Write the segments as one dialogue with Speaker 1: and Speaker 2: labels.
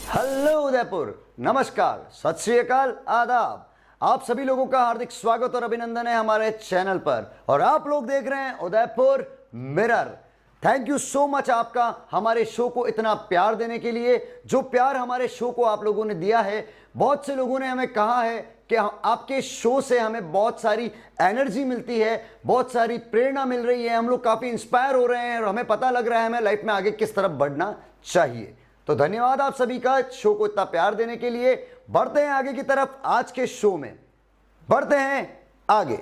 Speaker 1: Hello Udaipur, नमस्कार, सत श्री अकाल, आदाब। आप सभी लोगों का हार्दिक स्वागत और अभिनंदन है हमारे चैनल पर। और आप लोग देख रहे हैं Udaipur mirror. Thank you so much आपका हमारे शो को इतना प्यार देने के लिए। जो प्यार हमारे शो को आप लोगों ने दिया है, बहुत से लोगों ने हमें कहा है कि आपके शो से हमें बहुत सारी एनर्जी मिलती है, बहुत सारी प्रेरणा मिल रही है, हम लोग काफ़ी इंस्पायर हो रहे हैं और हमें पता लग रहा है हमें लाइफ में आगे किस तरफ बढ़ना चाहिए। तो धन्यवाद आप सभी का शो को इतना प्यार देने के लिए। बढ़ते हैं आगे की तरफ। आज के शो में बढ़ते हैं आगे।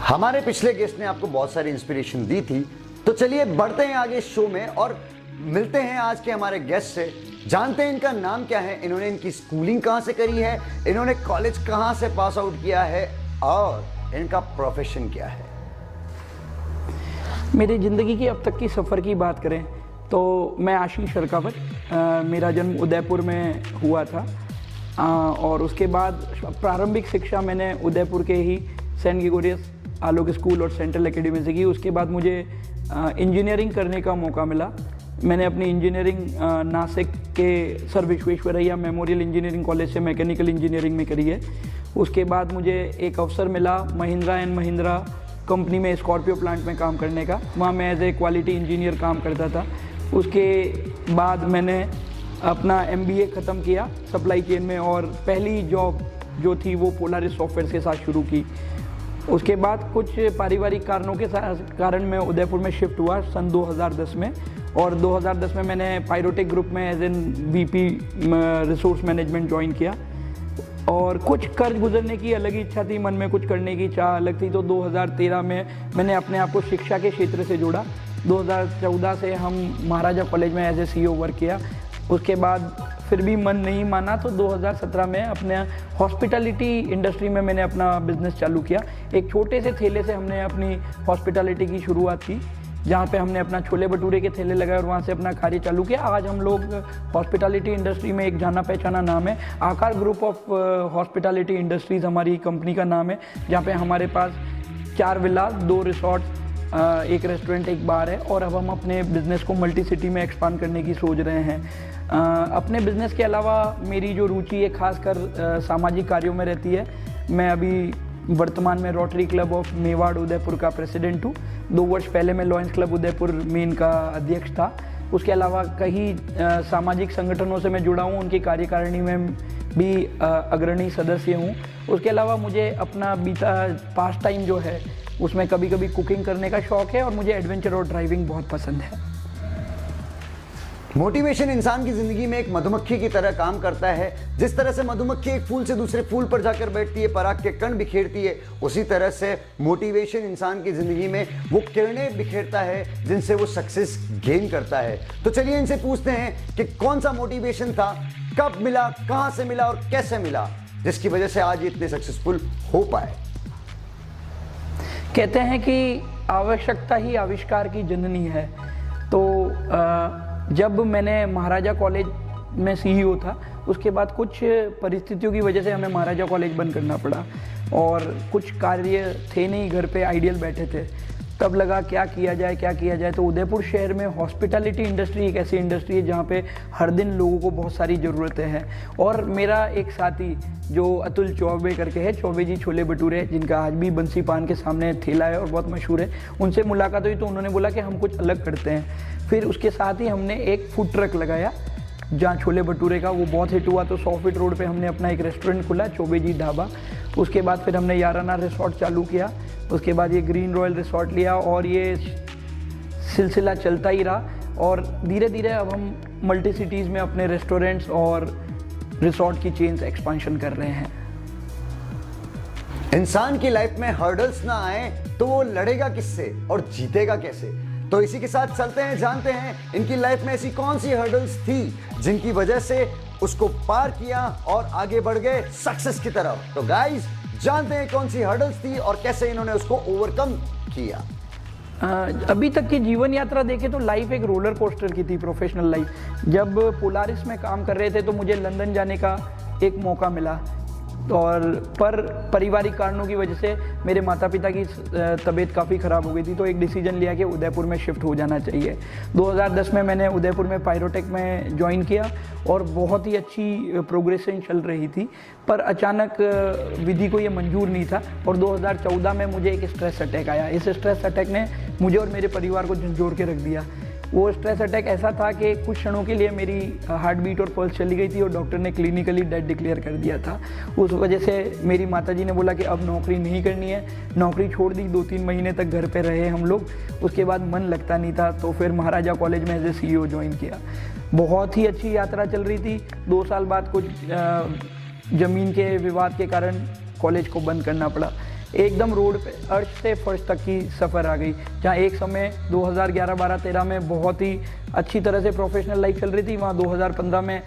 Speaker 1: हमारे पिछले गेस्ट ने आपको बहुत सारी इंस्पिरेशन दी थी, तो चलिए बढ़ते हैं आगे शो में और मिलते हैं आज के हमारे गेस्ट से। जानते हैं इनका नाम क्या है, इन्होंने इनकी स्कूलिंग कहां से करी है, इन्होंने कॉलेज कहां से पास आउट किया है और इनका प्रोफेशन क्या है।
Speaker 2: मेरी ज़िंदगी की अब तक की सफ़र की बात करें तो मैं आशीष शर्कावत, मेरा जन्म उदयपुर में हुआ था और उसके बाद प्रारंभिक शिक्षा मैंने उदयपुर के ही सेंट ग्रेगोरियस आलोक स्कूल और सेंट्रल एकेडमी से की। उसके बाद मुझे इंजीनियरिंग करने का मौका मिला। मैंने अपनी इंजीनियरिंग नासिक के sir Visvesvaraya memorial engineering college से मैकेनिकल इंजीनियरिंग में करी है। उसके बाद मुझे एक अवसर मिला महिंद्रा एंड महिंद्रा कंपनी में स्कॉर्पियो प्लांट में काम करने का। वहाँ मैं एज ए क्वालिटी इंजीनियर काम करता था। उसके बाद मैंने अपना MBA ख़त्म किया सप्लाई चेन में और पहली जॉब जो थी वो पोलारिस सॉफ्टवेयर के साथ शुरू की। उसके बाद कुछ पारिवारिक कारणों के कारण मैं उदयपुर में शिफ्ट हुआ सन 2010 में और 2010 में मैंने पायरोटेक ग्रुप में as an VP resource management join किया और कुछ कर्ज गुजरने की अलग ही इच्छा थी, मन में कुछ करने की चाह अलग थी। तो 2013 में मैंने अपने आप को शिक्षा के क्षेत्र से जोड़ा। 2014 से हम महाराजा कॉलेज में एज ए CEO वर्क किया। उसके बाद फिर भी मन नहीं माना तो 2017 में अपने हॉस्पिटैलिटी इंडस्ट्री में मैंने अपना बिजनेस चालू किया। एक छोटे से ठेले से हमने अपनी हॉस्पिटैलिटी की शुरुआत की, जहाँ पे हमने अपना छोले भटूरे के ठेले लगाए और वहाँ से अपना कार्य चालू किया। आज हम लोग हॉस्पिटैलिटी इंडस्ट्री में एक जाना पहचाना नाम है। आकार ग्रुप ऑफ हॉस्पिटैलिटी इंडस्ट्रीज़ हमारी कंपनी का नाम है, जहाँ पे हमारे पास 4 विला, 2 रिसोर्ट, एक रेस्टोरेंट, एक बार है और अब हम अपने बिज़नेस को मल्टी सिटी में एक्सपांड करने की सोच रहे हैं। अपने बिज़नेस के अलावा मेरी जो रुचि है खासकर सामाजिक कार्यों में रहती है। मैं अभी वर्तमान में rotary club of Mewar Udaipur का प्रेसिडेंट हूँ। 2 वर्ष पहले मैं लॉयंस क्लब उदयपुर मेन का अध्यक्ष था। उसके अलावा कई सामाजिक संगठनों से मैं जुड़ा हूँ, उनकी कार्यकारिणी में भी अग्रणी सदस्य हूँ। उसके अलावा मुझे अपना बीता पास टाइम जो है उसमें कभी कभी कुकिंग करने का शौक़ है और मुझे एडवेंचर और ड्राइविंग बहुत पसंद है।
Speaker 1: मोटिवेशन इंसान की जिंदगी में एक मधुमक्खी की तरह काम करता है। जिस तरह से मधुमक्खी एक फूल से दूसरे फूल पर जाकर बैठती है, पराग के कण बिखेरती है, उसी तरह से मोटिवेशन इंसान की जिंदगी में वो किरणें बिखेरता है जिनसे वो सक्सेस गेन करता है। तो चलिए इनसे पूछते हैं कि कौन सा मोटिवेशन था, कब मिला, कहां से मिला और कैसे मिला, जिसकी वजह से आज ये इतने सक्सेसफुल हो पाए।
Speaker 2: कहते हैं कि आवश्यकता ही आविष्कार की जननी है। तो जब मैंने महाराजा कॉलेज में CEO था, उसके बाद कुछ परिस्थितियों की वजह से हमें महाराजा कॉलेज बंद करना पड़ा और कुछ कार्य थे नहीं, घर पे आइडियल बैठे थे। तब लगा क्या किया जाए। तो उदयपुर शहर में हॉस्पिटैलिटी इंडस्ट्री एक ऐसी इंडस्ट्री है जहाँ पे हर दिन लोगों को बहुत सारी ज़रूरतें हैं। और मेरा एक साथी जो अतुल चौबे करके है, चौबे जी छोले भटूरे, जिनका आज भी बंसी पान के सामने ठेला है और बहुत मशहूर है, उनसे मुलाकात हुई तो उन्होंने बोला कि हम कुछ अलग करते हैं। फिर उसके साथ ही हमने एक फूड ट्रक लगाया जहाँ छोले भटूरे का, वो बहुत हिट हुआ। तो 100 फीट रोड पे हमने अपना एक रेस्टोरेंट खोला, चौबे जी ढाबा। उसके बाद फिर हमने याराना रिसोर्ट चालू किया। उसके बाद ये ग्रीन रॉयल रिसोर्ट लिया और ये सिलसिला चलता ही रहा और धीरे धीरे अब हम मल्टी सिटीज़ में अपने रेस्टोरेंट्स और रिसोर्ट की चेन्स एक्सपांशन कर रहे हैं।
Speaker 1: इंसान की लाइफ में हर्डल्स ना आए तो वो लड़ेगा किससे और जीतेगा कैसे। तो इसी के साथ चलते हैं, जानते हैं इनकी लाइफ में ऐसी कौन सी हर्डल्स थी जिनकी वजह से उसको पार किया और आगे बढ़ गए सक्सेस की तरफ। तो गाइस जानते हैं कौन सी हर्डल्स थी और कैसे इन्होंने उसको ओवरकम किया।
Speaker 2: अभी तक की जीवन यात्रा देखें तो लाइफ एक रोलर कोस्टर की थी, प्रोफेशनल लाइफ। जब पोलारिस में काम कर रहे थे तो मुझे लंदन जाने का एक मौका मिला और पर पारिवारिक कारणों की वजह से मेरे माता पिता की तबीयत काफ़ी ख़राब हो गई थी, तो एक डिसीजन लिया कि उदयपुर में शिफ्ट हो जाना चाहिए। 2010 में मैंने उदयपुर में पायरोटेक में ज्वाइन किया और बहुत ही अच्छी प्रोग्रेशन चल रही थी, पर अचानक विधि को ये मंजूर नहीं था और 2014 में मुझे एक स्ट्रेस अटैक आया। इस स्ट्रेस अटैक ने मुझे और मेरे परिवार को झंझोड़ के रख दिया। वो स्ट्रेस अटैक ऐसा था कि कुछ क्षणों के लिए मेरी हार्ट बीट और पल्स चली गई थी और डॉक्टर ने क्लिनिकली डेड डिक्लेयर कर दिया था। उस वजह से मेरी माताजी ने बोला कि अब नौकरी नहीं करनी है, नौकरी छोड़ दी। 2-3 महीने तक घर पे रहे हम लोग, उसके बाद मन लगता नहीं था, तो फिर महाराजा कॉलेज में एज ए CEO ज्वाइन किया। बहुत ही अच्छी यात्रा चल रही थी। 2 साल बाद कुछ ज़मीन के विवाद के कारण कॉलेज को बंद करना पड़ा। एकदम रोड पे अर्श से फर्श तक की सफ़र आ गई, जहाँ एक समय 2011, 12, 13 में बहुत ही अच्छी तरह से प्रोफेशनल लाइफ चल रही थी, वहाँ 2015 में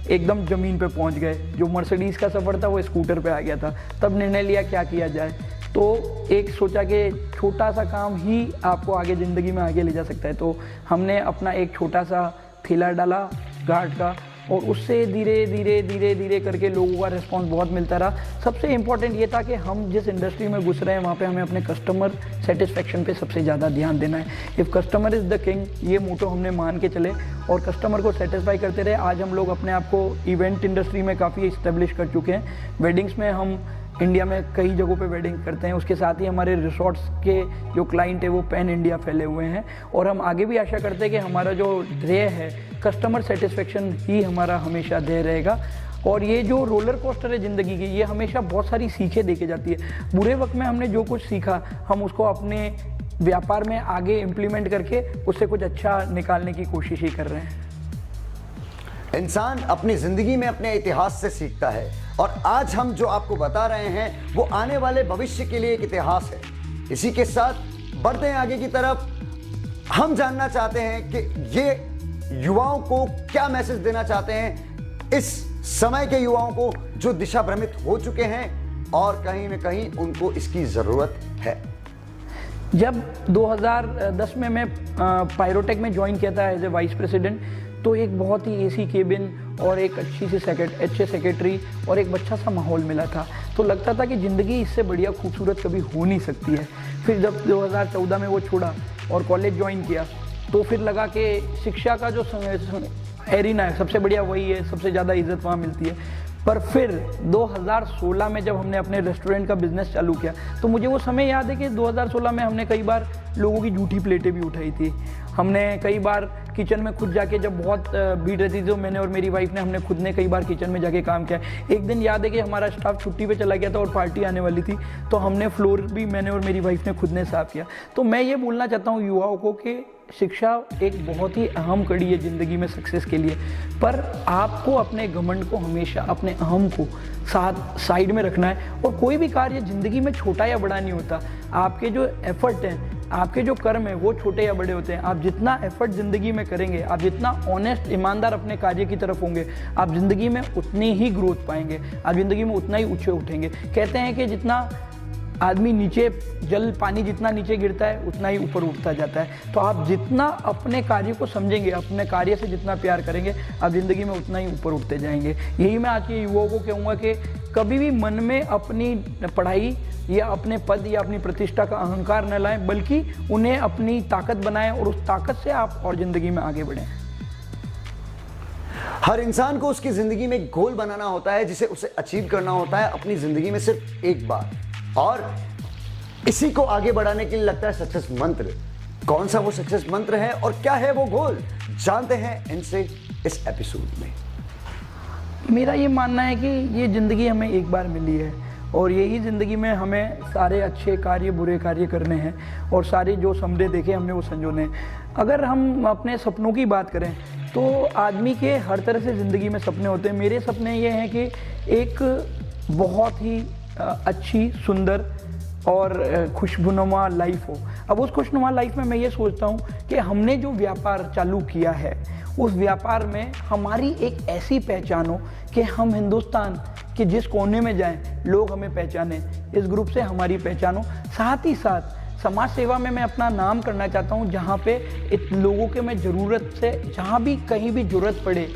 Speaker 2: एकदम ज़मीन पे पहुँच गए। जो मर्सिडीज़ का सफ़र था वो स्कूटर पे आ गया था। तब निर्णय लिया क्या किया जाए, तो एक सोचा कि छोटा सा काम ही आपको आगे ज़िंदगी में आगे ले जा सकता है। तो हमने अपना एक छोटा सा ठेला डाला घाट का, और उससे धीरे धीरे करके लोगों का रिस्पांस बहुत मिलता रहा। सबसे इम्पॉर्टेंट ये था कि हम जिस इंडस्ट्री में घुस रहे हैं वहाँ पे हमें अपने कस्टमर सेटिस्फेक्शन पे सबसे ज़्यादा ध्यान देना है। If customer is the king, ये मोटो हमने मान के चले और कस्टमर को सेटिस्फाई करते रहे। आज हम लोग अपने आप को इवेंट इंडस्ट्री में काफ़ी इस्टेब्लिश कर चुके हैं। वेडिंग्स में हम इंडिया में कई जगहों पे वेडिंग करते हैं। उसके साथ ही हमारे रिसोर्ट्स के जो क्लाइंट है वो पैन इंडिया फैले हुए हैं, और हम आगे भी आशा करते हैं कि हमारा जो ध्येय है कस्टमर सेटिस्फेक्शन ही हमारा हमेशा ध्येय रहेगा। और ये जो रोलर कोस्टर है ज़िंदगी की, ये हमेशा बहुत सारी सीखें दे के जाती है। बुरे वक्त में हमने जो कुछ सीखा हम उसको अपने व्यापार में आगे इम्प्लीमेंट करके उससे कुछ अच्छा निकालने की कोशिश ही कर रहे हैं।
Speaker 1: इंसान अपनी जिंदगी में अपने इतिहास से सीखता है, और आज हम जो आपको बता रहे हैं वो आने वाले भविष्य के लिए एक इतिहास है। इसी के साथ बढ़ते हैं आगे की तरफ। हम जानना चाहते हैं कि ये युवाओं को क्या मैसेज देना चाहते हैं, इस समय के युवाओं को जो दिशा भ्रमित हो चुके हैं और कहीं ना कहीं उनको इसकी जरूरत है।
Speaker 2: जब 2010 में मैं पायरोटेक में ज्वाइन किया था एज ए वाइस प्रेसिडेंट, तो एक बहुत ही एसी केबिन और एक अच्छी सी अच्छे सेक्रेटरी और एक अच्छा सा माहौल मिला था। तो लगता था कि ज़िंदगी इससे बढ़िया खूबसूरत कभी हो नहीं सकती है। फिर जब 2014 में वो छोड़ा और कॉलेज ज्वाइन किया, तो फिर लगा कि शिक्षा का जो एरिना है सबसे बढ़िया वही है, सबसे ज़्यादा इज्जत वहाँ मिलती है। पर फिर 2016 में जब हमने अपने रेस्टोरेंट का बिज़नेस चालू किया, तो मुझे वो समय याद है कि 2016 में हमने कई बार लोगों की झूठी प्लेटें भी उठाई थी। हमने कई बार किचन में खुद जाके, जब बहुत भीड़ रहती थी तो मैंने और मेरी वाइफ ने हमने खुद ने कई बार किचन में जाके काम किया। एक दिन याद है कि हमारा स्टाफ छुट्टी पे चला गया था और पार्टी आने वाली थी, तो हमने फ्लोर भी मैंने और मेरी वाइफ ने खुद ने साफ़ किया। तो मैं ये बोलना चाहता हूँ युवाओं को कि शिक्षा एक बहुत ही अहम कड़ी है ज़िंदगी में सक्सेस के लिए, पर आपको अपने घमंड को हमेशा, अपने अहम को साइड में रखना है। और कोई भी कार्य ज़िंदगी में छोटा या बड़ा नहीं होता। आपके जो एफर्ट हैं, आपके जो कर्म है वो छोटे या बड़े होते हैं। आप जितना एफर्ट ज़िंदगी में करेंगे, आप जितना ऑनेस्ट ईमानदार अपने कार्य की तरफ होंगे, आप ज़िंदगी में उतनी ही ग्रोथ पाएंगे, आप ज़िंदगी में उतना ही ऊँचे उठेंगे। कहते हैं कि जितना आदमी नीचे, जल पानी जितना नीचे गिरता है उतना ही ऊपर उठता जाता है। तो आप जितना अपने कार्य को समझेंगे, अपने कार्य से जितना प्यार करेंगे, आप ज़िंदगी में उतना ही ऊपर उठते जाएंगे। यही मैं आज के युवाओं को कहूँगा कि कभी भी मन में अपनी पढ़ाई या अपने पद या अपनी प्रतिष्ठा का अहंकार न लाएं, बल्कि उन्हें अपनी ताकत बनाएं और उस ताकत से आप और ज़िंदगी में आगे बढ़ें।
Speaker 1: हर इंसान को उसकी जिंदगी में एक गोल बनाना होता है जिसे उसे अचीव करना होता है अपनी जिंदगी में सिर्फ एक बार, और इसी को आगे बढ़ाने के लिए लगता है सक्सेस मंत्र। कौन सा वो सक्सेस मंत्र है और क्या है वो गोल, जानते हैं इनसे इस एपिसोड में।
Speaker 2: मेरा ये मानना है कि ये ज़िंदगी हमें एक बार मिली है और यही ज़िंदगी में हमें सारे अच्छे कार्य, बुरे कार्य करने हैं और सारे जो सपने देखे हमने वो संजोने हैं। अगर हम अपने सपनों की बात करें तो आदमी के हर तरह से ज़िंदगी में सपने होते हैं। मेरे सपने ये हैं कि एक बहुत ही अच्छी, सुंदर और खुशनुमा लाइफ हो। अब उस खुशनुमा लाइफ में मैं ये सोचता हूँ कि हमने जो व्यापार चालू किया है उस व्यापार में हमारी एक ऐसी पहचान हो कि हम हिंदुस्तान के जिस कोने में जाएं लोग हमें पहचानें, इस ग्रुप से हमारी पहचान हो। साथ ही साथ समाज सेवा में मैं अपना नाम करना चाहता हूँ, जहाँ पे लोगों के मैं ज़रूरत से, जहाँ भी कहीं भी ज़रूरत पड़े,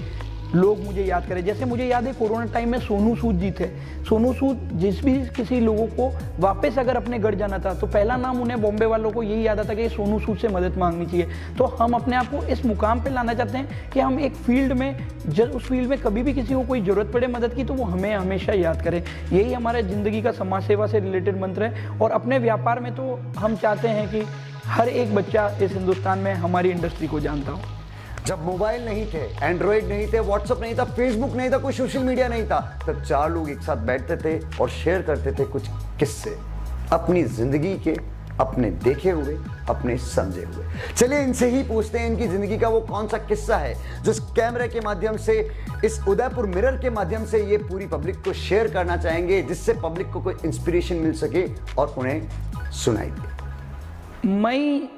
Speaker 2: लोग मुझे याद करें। जैसे मुझे याद है कोरोना टाइम में सोनू सूद जी थे। सोनू सूद जिस भी किसी लोगों को वापस अगर अपने घर जाना था तो पहला नाम उन्हें बॉम्बे वालों को यही याद आता कि सोनू सूद से मदद मांगनी चाहिए। तो हम अपने आप को इस मुकाम पे लाना चाहते हैं कि हम एक फील्ड में उस फील्ड में कभी भी किसी को कोई ज़रूरत पड़े मदद की तो वो हमें हमेशा याद करें। यही हमारे ज़िंदगी का समाज सेवा से रिलेटेड मंत्र है। और अपने व्यापार में तो हम चाहते हैं कि हर एक बच्चा इस हिंदुस्तान में हमारी इंडस्ट्री को जानता हो।
Speaker 1: जब मोबाइल नहीं थे, एंड्रॉइड नहीं थे, व्हाट्सएप नहीं था, फेसबुक नहीं था, कोई सोशल मीडिया नहीं था, तब 4 लोग एक साथ बैठते थे और शेयर करते थे कुछ किस्से अपनी जिंदगी के, अपने देखे हुए, अपने समझे हुए। चलिए इनसे ही पूछते हैं इनकी जिंदगी का वो कौन सा किस्सा है जो इस कैमरे के माध्यम से, इस उदयपुर मिरर के माध्यम से ये पूरी पब्लिक को शेयर करना चाहेंगे, जिससे पब्लिक को कोई इंस्पिरेशन मिल सके और उन्हें सुनाई दे।
Speaker 2: मई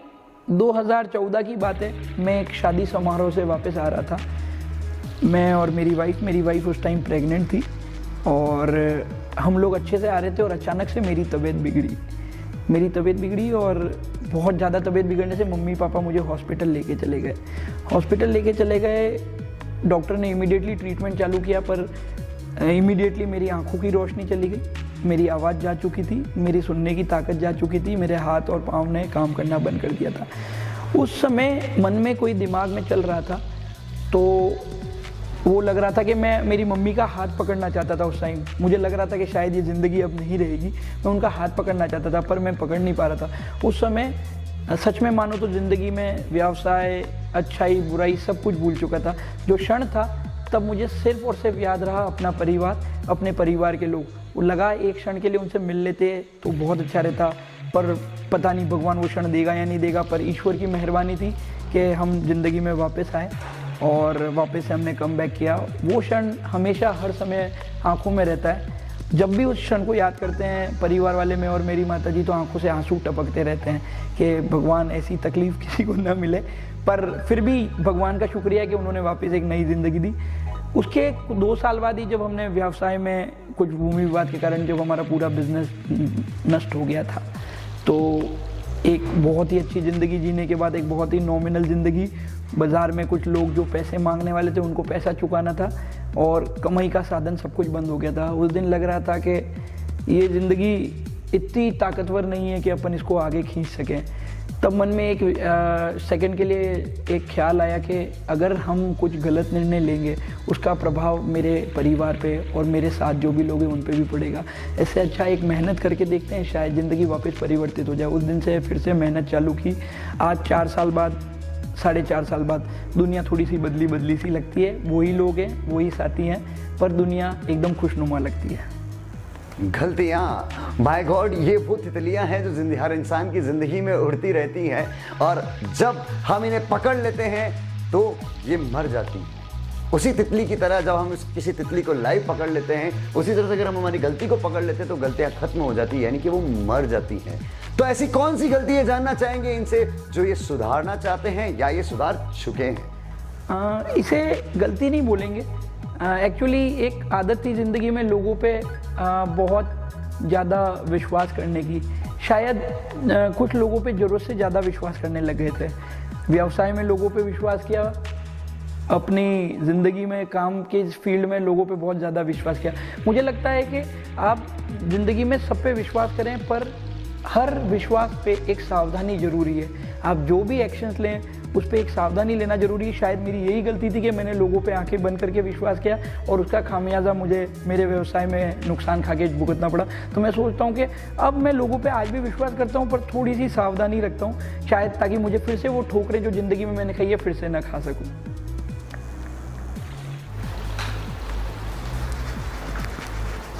Speaker 2: 2014 की बात है। मैं एक शादी समारोह से वापस आ रहा था। मैं और मेरी वाइफ उस टाइम प्रेग्नेंट थी और हम लोग अच्छे से आ रहे थे और अचानक से मेरी तबीयत बिगड़ी और बहुत ज़्यादा तबीयत बिगड़ने से मम्मी पापा मुझे हॉस्पिटल लेके चले गए। डॉक्टर ने इमीडिएटली ट्रीटमेंट चालू किया पर इमीडिएटली मेरी आंखों की रोशनी चली गई, मेरी आवाज़ जा चुकी थी, मेरी सुनने की ताकत जा चुकी थी, मेरे हाथ और पाँव ने काम करना बंद कर दिया था। उस समय मन में कोई दिमाग में चल रहा था तो वो लग रहा था कि मैं मेरी मम्मी का हाथ पकड़ना चाहता था। उस टाइम मुझे लग रहा था कि शायद ये ज़िंदगी अब नहीं रहेगी। मैं उनका हाथ पकड़ना चाहता था पर मैं पकड़ नहीं पा रहा था। उस समय सच में मानो तो ज़िंदगी में व्यवसाय, अच्छाई, बुराई सब कुछ भूल चुका था। जो क्षण था तब मुझे सिर्फ और सिर्फ याद रहा अपना परिवार, अपने परिवार के लोग। वो लगा एक क्षण के लिए उनसे मिल लेते तो बहुत अच्छा रहता, पर पता नहीं भगवान वो क्षण देगा या नहीं देगा। पर ईश्वर की मेहरबानी थी कि हम ज़िंदगी में वापस आए और वापस से हमने कम बैक किया। वो क्षण हमेशा हर समय आंखों में रहता है। जब भी उस क्षण को याद करते हैं परिवार वाले में और मेरी माता जी तो आंखों से आंसू टपकते रहते हैं कि भगवान ऐसी तकलीफ़ किसी को ना मिले। पर फिर भी भगवान का शुक्रिया है कि उन्होंने वापस एक नई ज़िंदगी दी। उसके 2 साल बाद ही जब हमने व्यवसाय में कुछ भूमि विवाद के कारण जब हमारा पूरा बिजनेस नष्ट हो गया था तो एक बहुत ही अच्छी ज़िंदगी जीने के बाद एक बहुत ही नॉमिनल ज़िंदगी, बाज़ार में कुछ लोग जो पैसे मांगने वाले थे उनको पैसा चुकाना था और कमाई का साधन सब कुछ बंद हो गया था। उस दिन लग रहा था कि ये ज़िंदगी इतनी ताकतवर नहीं है कि अपन इसको आगे खींच सकें। तब मन में एक सेकंड के लिए एक ख्याल आया कि अगर हम कुछ गलत निर्णय लेंगे उसका प्रभाव मेरे परिवार पे और मेरे साथ जो भी लोग हैं उन पे भी पड़ेगा। इससे अच्छा एक मेहनत करके देखते हैं, शायद ज़िंदगी वापस परिवर्तित हो जाए। उस दिन से फिर से मेहनत चालू की। आज 4 साल बाद, 4.5 साल बाद दुनिया थोड़ी सी बदली सी लगती है। वही लोग हैं, वही साथी हैं, पर दुनिया एकदम खुशनुमा लगती है।
Speaker 1: गलतियाँ, बाय गॉड, ये वो तितलियाँ हैं जो हर इंसान की ज़िंदगी में उड़ती रहती हैं और जब हम इन्हें पकड़ लेते हैं तो ये मर जाती हैं। उसी तितली की तरह जब हम किसी तितली को लाइव पकड़ लेते हैं, उसी तरह से अगर हम हमारी गलती को पकड़ लेते हैं तो गलतियाँ खत्म हो जाती हैं, यानी कि वो मर जाती हैं। तो ऐसी कौन सी गलती है जानना चाहेंगे इनसे जो ये सुधारना चाहते हैं या ये सुधार चुके हैं?
Speaker 2: इसे गलती नहीं बोलेंगे, एक्चुअली एक आदत थी ज़िंदगी में लोगों पे बहुत ज़्यादा विश्वास करने की। शायद कुछ लोगों पे ज़रूरत से ज़्यादा विश्वास करने लग गए थे। व्यवसाय में लोगों पे विश्वास किया, अपनी ज़िंदगी में काम के इस फील्ड में लोगों पे बहुत ज़्यादा विश्वास किया। मुझे लगता है कि आप ज़िंदगी में सब पे विश्वास करें पर हर विश्वास पे एक सावधानी ज़रूरी है। आप जो भी एक्शंस लें उस पर एक सावधानी लेना ज़रूरी है। शायद मेरी यही गलती थी कि मैंने लोगों पे आंखें बंद करके विश्वास किया और उसका खामियाजा मुझे मेरे व्यवसाय में नुकसान खा के भुगतना पड़ा। तो मैं सोचता हूँ कि अब मैं लोगों पे आज भी विश्वास करता हूँ पर थोड़ी सी सावधानी रखता हूँ, शायद ताकि मुझे फिर से वो ठोकरें जो ज़िंदगी में मैंने खाई है फिर से ना खा सकूँ।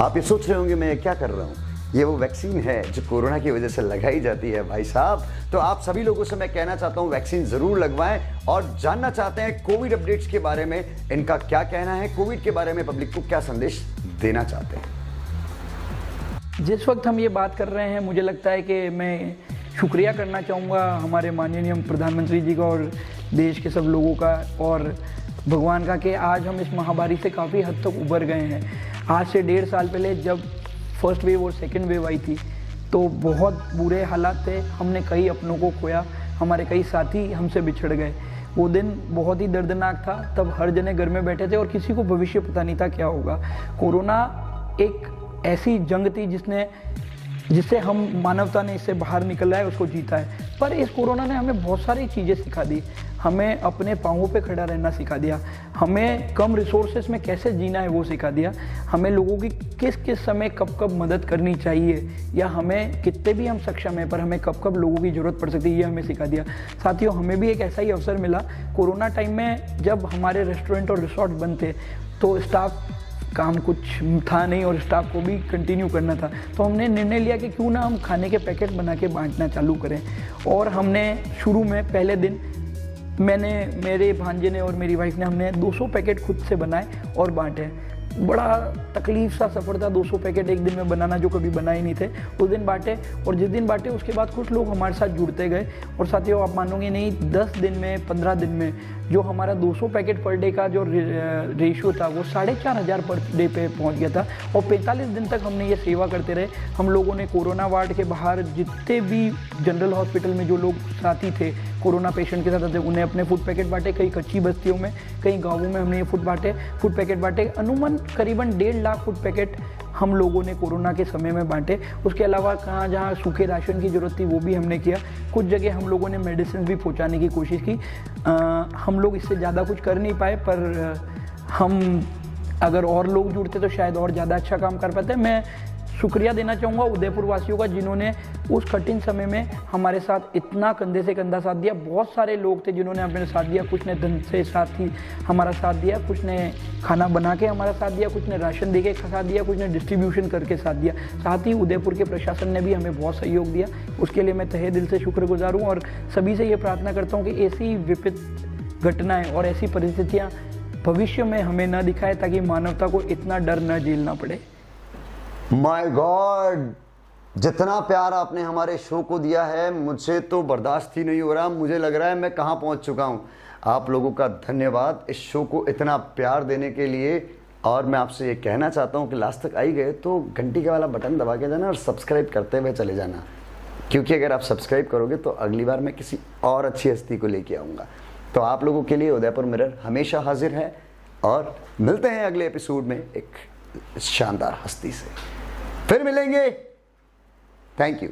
Speaker 1: आप ये सोच रहे होंगे मैं क्या कर रहा हूँ, ये वो वैक्सीन है जो कोरोना की वजह से लगाई जाती है भाई साहब। तो आप सभी लोगों से मैं कहना चाहता हूँ वैक्सीन ज़रूर लगवाएं और जानना चाहते हैं कोविड अपडेट्स के बारे में, इनका क्या कहना है, कोविड के बारे में पब्लिक को क्या संदेश देना चाहते हैं।
Speaker 2: जिस वक्त हम ये बात कर रहे हैं मुझे लगता है कि मैं शुक्रिया करना चाहूँगा हमारे माननीय प्रधानमंत्री जी का और देश के सब लोगों का और भगवान का कि आज हम इस महामारी से काफ़ी हद तक उबर गए हैं। आज से 1.5 साल पहले जब फर्स्ट वेव और सेकेंड वेव आई थी तो बहुत बुरे हालात थे। हमने कई अपनों को खोया, हमारे कई साथी हमसे बिछड़ गए। वो दिन बहुत ही दर्दनाक था। तब हर जने घर में बैठे थे और किसी को भविष्य पता नहीं था क्या होगा। कोरोना एक ऐसी जंग थी जिससे हम मानवता ने इससे बाहर निकला है, उसको जीता है। पर इस कोरोना ने हमें बहुत सारी चीज़ें सिखा दी। हमें अपने पाँवों पे खड़ा रहना सिखा दिया, हमें कम रिसोर्सेज में कैसे जीना है वो सिखा दिया, हमें लोगों की किस किस समय कब कब मदद करनी चाहिए, या हमें कितने भी हम सक्षम हैं पर हमें कब कब लोगों की ज़रूरत पड़ सकती है, ये हमें सिखा दिया। साथियों, हमें भी एक ऐसा ही अवसर मिला कोरोना टाइम में, जब हमारे रेस्टोरेंट और रिसोर्ट बंद थे तो स्टाफ काम कुछ था नहीं और स्टाफ को भी कंटिन्यू करना था। तो हमने निर्णय लिया कि क्यों ना हम खाने के पैकेट बना के बांटना चालू करें। और हमने शुरू में पहले दिन मेरे भांजे ने और मेरी वाइफ ने हमने 200 पैकेट खुद से बनाए और बांटे। बड़ा तकलीफ सा सफ़र था 200 पैकेट एक दिन में बनाना, जो कभी बनाए नहीं थे। उस दिन बांटे और जिस दिन बांटे उसके बाद कुछ लोग हमारे साथ जुड़ते गए। और साथियों, आप मानोगे नहीं, 10 दिन में 15 दिन में जो हमारा 200 पैकेट पर डे का जो रेशियो था वो 4,500 पर डे पे पहुंच गया था। और 45 दिन तक हमने ये सेवा करते रहे। हम लोगों ने कोरोना वार्ड के बाहर जितने भी जनरल हॉस्पिटल में जो लोग साथी थे कोरोना पेशेंट के साथ थे, उन्हें अपने फूड पैकेट बांटे। कई कच्ची बस्तियों में, कई गाँवों में हमने ये फूड पैकेट बांटे। अनुमान करीबन 1.5 लाख फूड पैकेट हम लोगों ने कोरोना के समय में बांटे। उसके अलावा कहाँ जहाँ सूखे राशन की ज़रूरत थी वो भी हमने किया। कुछ जगह हम लोगों ने मेडिसिन भी पहुँचाने की कोशिश की। हम लोग इससे ज़्यादा कुछ कर नहीं पाए, पर हम अगर और लोग जुड़ते तो शायद और ज़्यादा अच्छा काम कर पाते। मैं शुक्रिया देना चाहूँगा उदयपुर वासियों का, जिन्होंने उस कठिन समय में हमारे साथ इतना कंधे से कंधा साथ दिया। बहुत सारे लोग थे जिन्होंने अपने साथ दिया। कुछ ने धन से साथ ही हमारा साथ दिया, कुछ ने खाना बना के हमारा साथ दिया, कुछ ने राशन दे के साथ दिया, कुछ ने डिस्ट्रीब्यूशन करके साथ दिया। साथ ही उदयपुर के प्रशासन ने भी हमें बहुत सहयोग दिया। उसके लिए मैं तहे दिल से शुक्रगुजार हूँ और सभी से ये प्रार्थना करता हूँ कि ऐसी विपरीत घटनाएँ और ऐसी परिस्थितियाँ भविष्य में हमें न दिखाए, ताकि मानवता को इतना डर न झेलना पड़े।
Speaker 1: माय गॉड, जितना प्यार आपने हमारे शो को दिया है, मुझे तो बर्दाश्त ही नहीं हो रहा। मुझे लग रहा है मैं कहाँ पहुँच चुका हूँ। आप लोगों का धन्यवाद इस शो को इतना प्यार देने के लिए। और मैं आपसे ये कहना चाहता हूँ कि लास्ट तक आई गए तो घंटी के वाला बटन दबा के जाना और सब्सक्राइब करते हुए चले जाना, क्योंकि अगर आप सब्सक्राइब करोगे तो अगली बार मैं किसी और अच्छी हस्ती को लेके आऊँगा। तो आप लोगों के लिए उदयपुर मिरर हमेशा हाजिर है और मिलते हैं अगले एपिसोड में एक शानदार हस्ती से। फिर मिलेंगे। Thank you.